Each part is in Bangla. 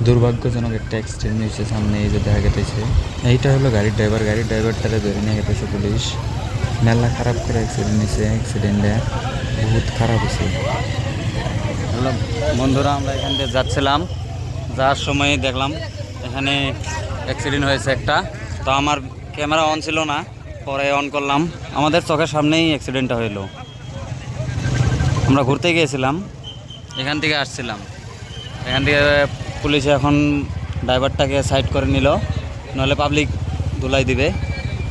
দুর্ভাগ্যজনক একটা অ্যাক্সিডেন্ট হয়েছে সামনে, এই যে দেখা গেতেছে এইটা হলো গাড়ির ড্রাইভার তারা ধরে নিয়ে গেতেছে পুলিশ। মেলা খারাপ করে অ্যাক্সিডেন্ট হয়েছে, অ্যাক্সিডেন্টে বহুত খারাপ হয়েছে। হ্যালো বন্ধুরা, আমরা এখান থেকে যাচ্ছিলাম, যাওয়ার সময় দেখলাম এখানে অ্যাক্সিডেন্ট হয়েছে একটা। তো আমার ক্যামেরা অন ছিল না, পরে অন করলাম, আমাদের চোখের সামনেই অ্যাক্সিডেন্টটা হইলো। আমরা ঘুরতে গিয়েছিলাম, এখান থেকে আসছিলাম, এখান থেকে পুলিশে এখন ড্রাইভারটাকে সাইড করে নিল, নাহলে পাবলিক ধুলাই দিবে,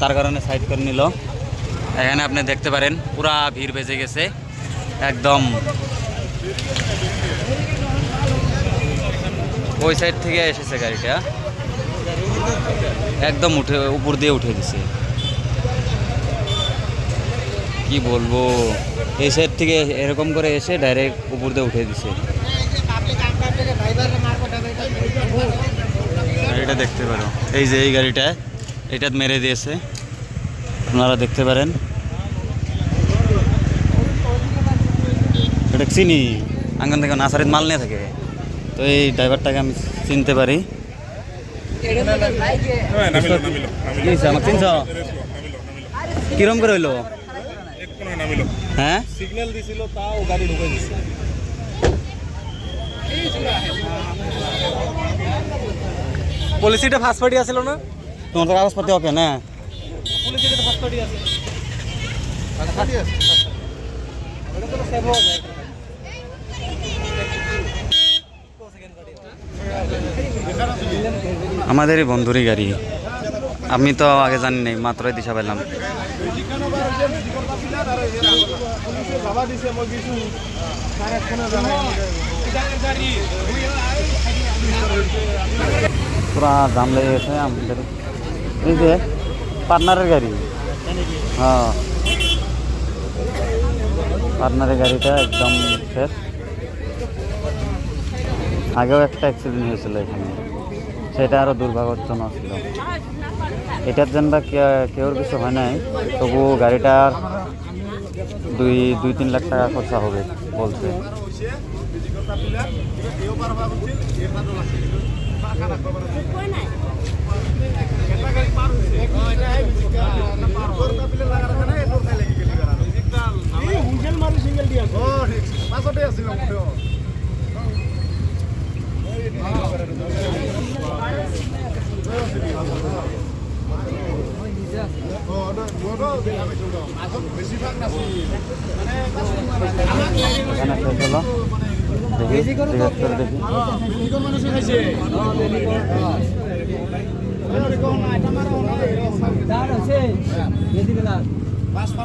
তার কারণে সাইড করে নিল। এখানে আপনি দেখতে পারেন পুরা ভিড় বেজে গেছে একদম। ওই সাইড থেকে এসেছে গাড়িটা, একদম উপর দিয়ে উঠে দিছে। কি বলবো, এই সাইড থেকে এরকম করে এসে ডাইরেক্ট উপর দিয়ে উঠে দিছে। গাড়িটা দেখতে পারো, এই যে এই গাড়িটা, এটা মেরে দিয়েছে, আপনারা দেখতে পারেন। এটা চিনি, আঙ্গান থেকে নাসারিত মাল নিয়ে থাকে, তো এই ড্রাইভারটাকে আমি চিনতে পারি। আমাকে চিনছ? কিরম করে হইলো? হ্যাঁ, সিগন্যাল দিছিল, তাও গাড়ি ঢুকে দিছে। পুলিশিটা ফার্স্ট পার্টি আছিল না? তোমার তো কাগজপত্র ওকে না? পুলিশিটা তো ফার্স্ট পার্টি আছে। আমাদেরই বন্ধুরই গাড়ি, আমি তো আগে জানি নাই, মাত্রই দিশা পেলাম। পুরা জাম লেগে গেছে আমাদের, এই যে পার্টনারের গাড়ি। হ্যাঁ, পার্টনারের গাড়িটা একদম শেষ। আগেও একটা অ্যাক্সিডেন্ট হয়েছিল এখানে, সেটা আরও দুর্ভাগ্যজনক ছিল। এটার জন্য কেউর কিছু হয় নাই, তবু গাড়িটার 2-3 লাখ টাকা খরচা হবে বলছে।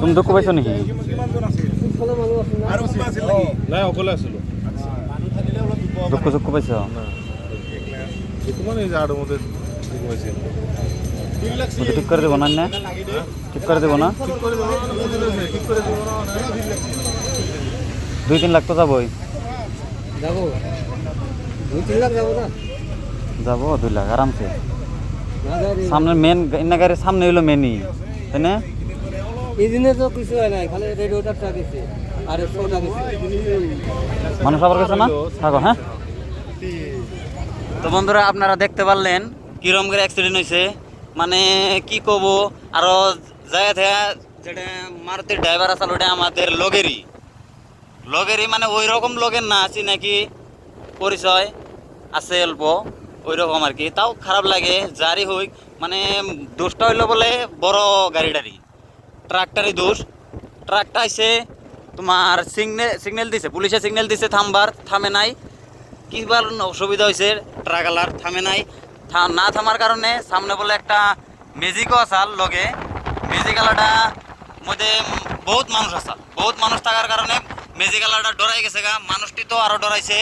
তুমি দুঃখ পাইছো নাকি? দুঃখ পাইছ? ঠিক করে দেবো না? ঠিক করে দেবো না? 2-3 লাখ তো যাবোই। যাবো 2-3 লাখ যাবো না? যাবো 2 লাখ আরামসে। সামনে মেন গাড়ির সামনে হইলো মেনই, তাই না? এই দিনে তো কিছু হয় নাই, খালি রেডিওটা গেছে আর শোটা গেছে। মানুষ আবার গেছে না? থাকো। হ্যাঁ, তো বন্ধুরা আপনারা দেখতে পারলেন কিরম করে অ্যাক্সিডেন্ট হয়েছে, মানে কি কব। আরো যায় যেটা মারুতির ড্রাইভার আছে ওটা আমাদের লগেরই মানে ওই রকম লগের না আছি নাকি, পরিচয় আছে অল্প ওই রকম আর কি। তাও খারাপ লাগে, যারই হই, মানে দোষটা হইলো বলে বড় গাড়িটারই, ট্রাকটারই দোষ। ট্রাকটা আইসে তোমার সিগন্যাল দিছে, পুলিশে সিগন্যাল দিছে থামবার, থামে নাই। কিবার অসুবিধা হয়েছে, ট্রাকওয়ালার থামে নাই। না থামার কারণে সামনে বলে একটা ম্যাজিকও আসাল লগে, ম্যাজিকালাটা মধ্যে বহুত মানুষ থাকার কারণে ম্যাজিকালাটা ডরাই গেছে গা। মানুষটি তো আরও ডরাইছে,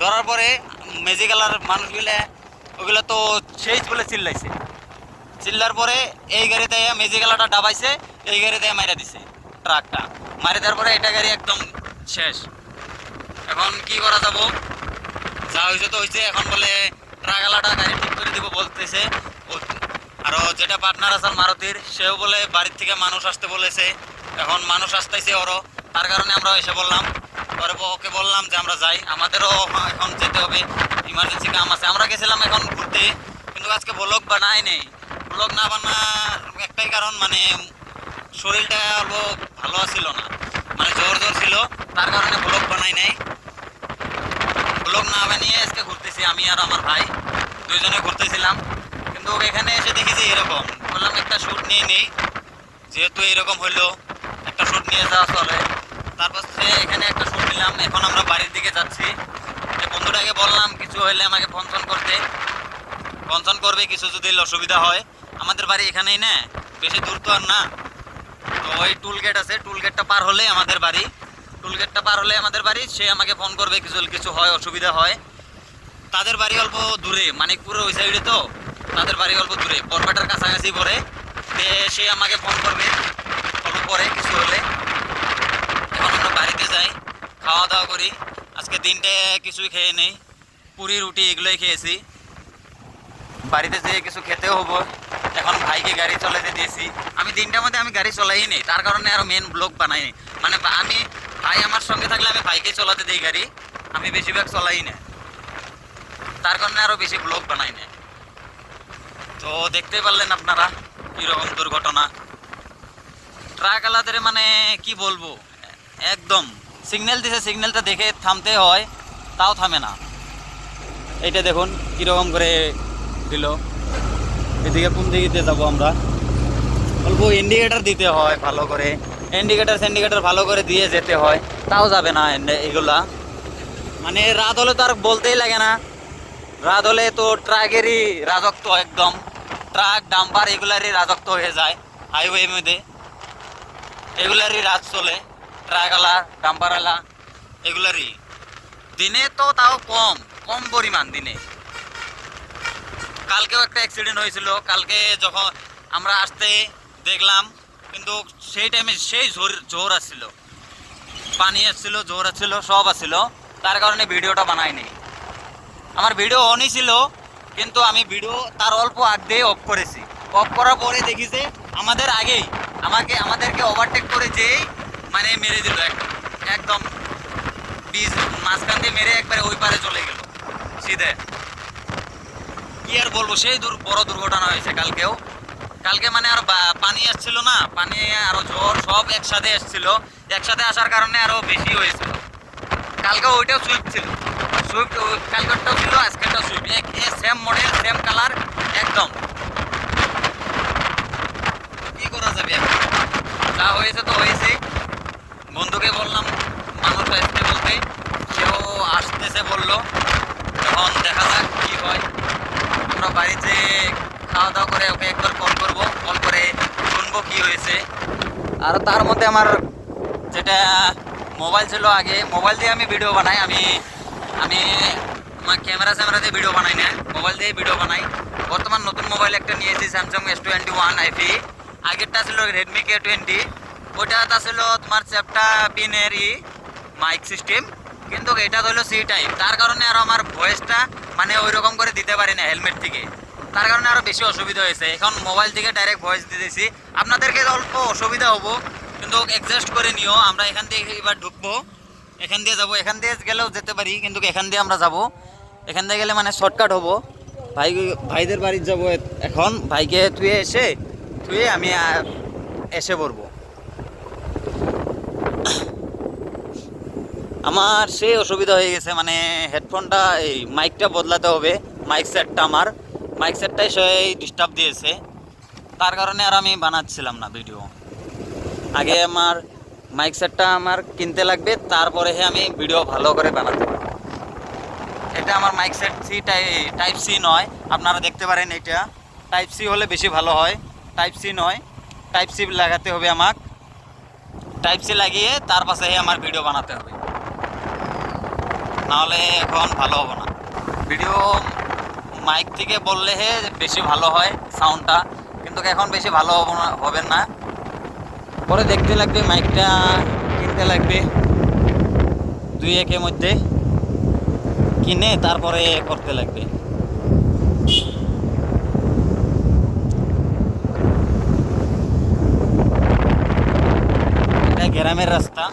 ডরার পরে ম্যাজিকালার মানুষগুলো ওগুলো তো সেই বলে চিল্লার পরে এই গাড়িতে ম্যাজিকালাটা ডাবাইছে, এই গাড়িতে মাইরা দিছে ট্রাকটা। মারি দেওয়ার পরে এটা গাড়ি একদম শেষ। এখন কি করা যাব, যা হয়েছে তো হয়েছে। এখন বলে ট্রাকওয়ালাটা গাড়ি ঠিক করে দিব বলতেছে। আরও যেটা পার্টনার আছে মারুতির, সেও বলে বাড়ির থেকে মানুষ আসতে বলেছে। এখন মানুষ আসতেছে ওরও, তার কারণে আমরা এসে বললাম, পরে ওকে বললাম যে আমরা যাই, আমাদেরও এখন যেতে হবে, ইমার্জেন্সি কাম আছে। আমরা গেছিলাম এখন ঘুরতে, কিন্তু আজকে ব্লগ বানাই নেই। ব্লগ না বানার একটাই কারণ, মানে শরীরটা অল্প ভালো ছিল না, মানে জ্বর ছিল, তার কারণে ব্লগ বানাই নাই। ব্লগ না বানিয়ে আজকে ঘুরতেছি, আমি আর আমার ভাই দুইজনে ঘুরতেছিলাম। কিন্তু এখানে এসে দেখি যে এরকম, বললাম একটা শ্যুট নিয়ে নেই, যেহেতু এরকম হইলো একটা শ্যুট নিয়ে যাওয়া চলে। তারপর এখানে একটা শ্যুট নিলাম। এখন আমরা বাড়ির দিকে যাচ্ছি। যে বন্ধুটাকে বললাম কিছু হইলে আমাকে ফোন করতে, ফোন করবে কিছু যদি অসুবিধা হয়। আমাদের বাড়ি এখানেই না, বেশি দূর তো আর না। তো ওই টুল গেট আছে, টুল গেটটা পার হলে আমাদের বাড়ি, টুল গেটটা পার হলে আমাদের বাড়ি। সে আমাকে ফোন করবে কিছু হয়, অসুবিধা হয়। তাদের বাড়ি অল্প দূরে, মানিকপুরের ওই সাইডে, তো তাদের বাড়ি অল্প দূরে, বরপেটার কাছাকাছি পড়ে। সে আমাকে ফোন করবে অল্প পরে কিছু হলে। এখন আমরা বাড়িতে যাই, খাওয়া দাওয়া করি। আজকে দিনটা কিছুই খেয়ে নেই, পুরি রুটি এগুলোই খেয়েছি। বাড়িতে যেয়ে কিছু খেতেও হবো। এখন ভাইকে গাড়ি চলাতে দিয়েছি। আমি দিনটার মধ্যে আমি গাড়ি চলাই নেই, তার কারণে আরও মেন ব্লগ বানাই নি। মানে আমি ভাই আমার সঙ্গে থাকলে আমি ভাইকে চলাতে দিই গাড়ি, আমি বেশিরভাগ চলাই না, তার কারণে আরও বেশি ব্লগ বানাই না। তো দেখতে পারলেন আপনারা কীরকম দুর্ঘটনা। ট্রাক আলাদের মানে কি বলবো, একদম সিগন্যাল দিছে, সিগন্যালটা দেখে থামতে হয়, তাও থামে না। এইটা দেখুন কীরকম করে দিল। এদিকে কোন দিকে যাবো আমরা, অল্প ইন্ডিকেটার দিতে হয় ভালো করে, ইন্ডিকেটার ভালো করে দিয়ে যেতে হয়, তাও যাবে না এগুলা। মানে রাত হলে তো আর বলতেই লাগে না, রাত হলে তো ট্রাকেরই রাজত্ব, একদম ট্রাক ডাম্পার এগুলারই রাজত্ব হয়ে যায় হাইওয়ে মধ্যে, এগুলারই রাত চলে, ট্রাকওয়ালা ডাম্পারওয়ালা এগুলারই। দিনে তো তাও কম কম পরিমাণ দিনে। কালকেও একটা অ্যাক্সিডেন্ট হয়েছিল, কালকে যখন আমরা আসতে দেখলাম, কিন্তু সেই টাইমে সেই জোর আসছিল, পানি আসছিল, জোর আসছিল, সব আসছিল, তার কারণে ভিডিওটা বানাইনি। আমার ভিডিও অনই ছিল, কিন্তু আমি ভিডিও তার অল্প আগে অফ করেছি। অফ করার পরে দেখি যে আমাদের আগেই আমাদেরকে ওভারটেক করে যেই মানে মেরে দিল, একদম বীজ মাঝখান দিয়ে মেরে একবারে ওই পারে চলে গেল সিধে। কি আর বলবো, সেই বড় দুর্ঘটনা হয়েছে কালকেও। কালকে মানে আর পানি আসছিল না, পানি আরো ঝড় সব একসাথে এসছিল, একসাথে আসার কারণে আরো বেশি হয়েছিল। কালকে ওইটাও সুইফট ছিল, সুইফট কালকেরটাও ছিল, আজকেরটাও Swift, same model same colour একদম। কি করা যাবে এখন, যা হয়েছে তো হয়েছে। বন্ধুকে বললাম মানুষ আসতে বলতে, সেও আসতেছে বললো। এখন দেখা যাক কি হয়। আমরা বাড়িতে খাওয়া দাওয়া করে ওকে একবার কল করবো, কল করে শুনবো কি হয়েছে। আর তার মধ্যে আমার যেটা মোবাইল ছিল আগে, মোবাইল দিয়ে আমি ভিডিও বানাই। আমি আমার ক্যামেরা দিয়ে ভিডিও বানাই না, মোবাইল দিয়ে ভিডিও বানাই। বর্তমান নতুন মোবাইল একটা নিয়েছি, স্যামসাং S21 FE। আগেরটা ছিল রেডমি K20, ওইটা ছিল তোমার চ্যাপটা পিনেরই মাইক সিস্টেম, কিন্তু এটা হলো সি টাইপ। তার কারণে আর আমার ভয়েসটা মানে ওই রকম করে দিতে পারি না হেলমেট থেকে, তার কারণে আরও বেশি অসুবিধা হয়েছে। এখন মোবাইল থেকে ডাইরেক্ট ভয়েস দিতেছি, আপনাদেরকে অল্প অসুবিধা হবো, কিন্তু অ্যাডজাস্ট করে নিও। আমরা এখান থেকে এবার ঢুকবো, এখান দিয়ে যাবো, এখান দিয়ে গেলেও যেতে পারি, কিন্তু এখান দিয়ে আমরা যাব, এখান দিয়ে গেলে মানে শর্টকাট হবো। ভাইদের বাড়ি যাব এখন, ভাইকে থুয়ে আমি এসে পড়বো। আমার সেই অসুবিধা হয়ে গেছে, মানে হেডফোনটা এই মাইকটা বদলাতে হবে, মাইক সেটটা আমার মাইক সেটটাই সেই ডিস্টার্ব দিয়েছে, তার কারণে আর আমি বানাচ্ছিলাম না ভিডিও। আগে আমার মাইক সেটটা আমার কিনতে লাগবে, তারপরে আমি ভিডিও ভালো করে বানাতে পারবো। এটা আমার মাইক সেট টাইপ সি নয়, আপনারা দেখতে পারেন, এটা টাইপ সি হলে বেশি ভালো হয়। টাইপ সি নয়, টাইপ সি লাগাতে হবে আমাকে, টাইপ সি লাগিয়ে তার পাশে আমার ভিডিও বানাতে হবে, নাহলে এখন ভালো হবে না ভিডিও। মাইক থেকে বললে বেশি ভালো হয় সাউন্ডটা, কিন্তু এখন বেশি ভালো হবে না। পরে দেখতে লাগবে, মাইকটা কিনতে লাগবে, 2-1 মধ্যে কিনে তারপরে করতে লাগবে। এটা গ্রামের রাস্তা,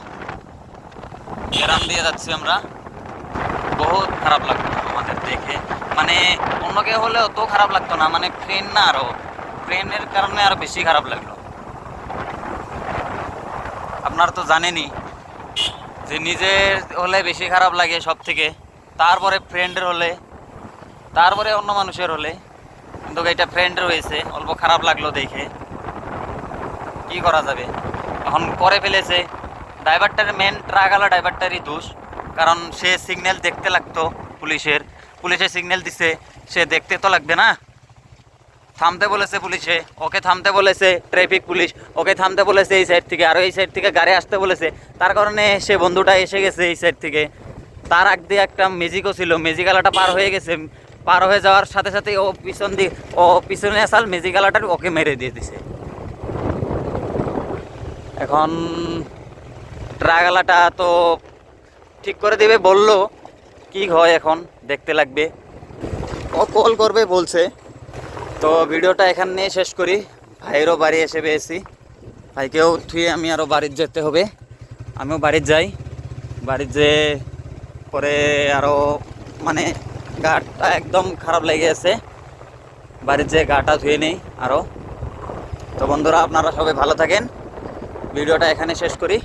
গ্রাম দিয়ে যাচ্ছি আমরা, বহুত খারাপ লাগতো আমাদের দেখে। মানে অন্য কেউ হলে অত খারাপ লাগতো না, মানে ট্রেন না, আরো ট্রেনের কারণে আরো বেশি খারাপ লাগলো। আপনারা তো জানেনই যে নিজের হলে বেশি খারাপ লাগে সব থেকে, তারপরে ফ্রেন্ডের হলে, তারপরে অন্য মানুষের হলে। কিন্তু এটা ফ্রেন্ডের হয়েছে, অল্প খারাপ লাগলো দেখে, কি করা যাবে। এখন করে ফেলেছে ড্রাইভারটার, মেন ট্রাকওয়ালা ড্রাইভারটারই দোষ। কারণ সে সিগন্যাল দেখতে লাগতো পুলিশের সিগন্যাল দিছে, সে দেখতে তো লাগবে না। থামতে বলেছে পুলিশে, ওকে থামতে বলেছে ট্রাফিক পুলিশ, ওকে থামতে বলেছে এই সাইড থেকে, আর এই সাইড থেকে গাড়ি আসতে বলেছে। তার কারণে সে বন্ধুটা এসে গেছে এই সাইড থেকে। তার আগ দিয়ে একটা ম্যাজিকও ছিল, ম্যাজিকালাটা পার হয়ে গেছে। পার হয়ে যাওয়ার সাথে সাথে ও পিছনে আসাল ম্যাজিকালাটার ওকে মেরে দিয়ে দিছে। এখন ট্রাকওয়ালাটা তো ঠিক করে দেবে বললো, কি হয় এখন দেখতে লাগবে। ও কল করবে বলছে। তো ভিডিওটা এখানে শেষ করি। ভাইয়েরও বাড়ি এসে পেয়েছি, ভাইকেও থুয়ে আমি আরও বাড়ির যেতে হবে। আমিও বাড়ির যাই, বাড়ির যেয়ে পরে আরও মানে গাটা একদম খারাপ লেগে আছে, বাড়ির যেয়ে গাটা ধুয়ে নেই আরও। তো বন্ধুরা, আপনারা সবাই ভালো থাকেন, ভিডিওটা এখানে শেষ করি।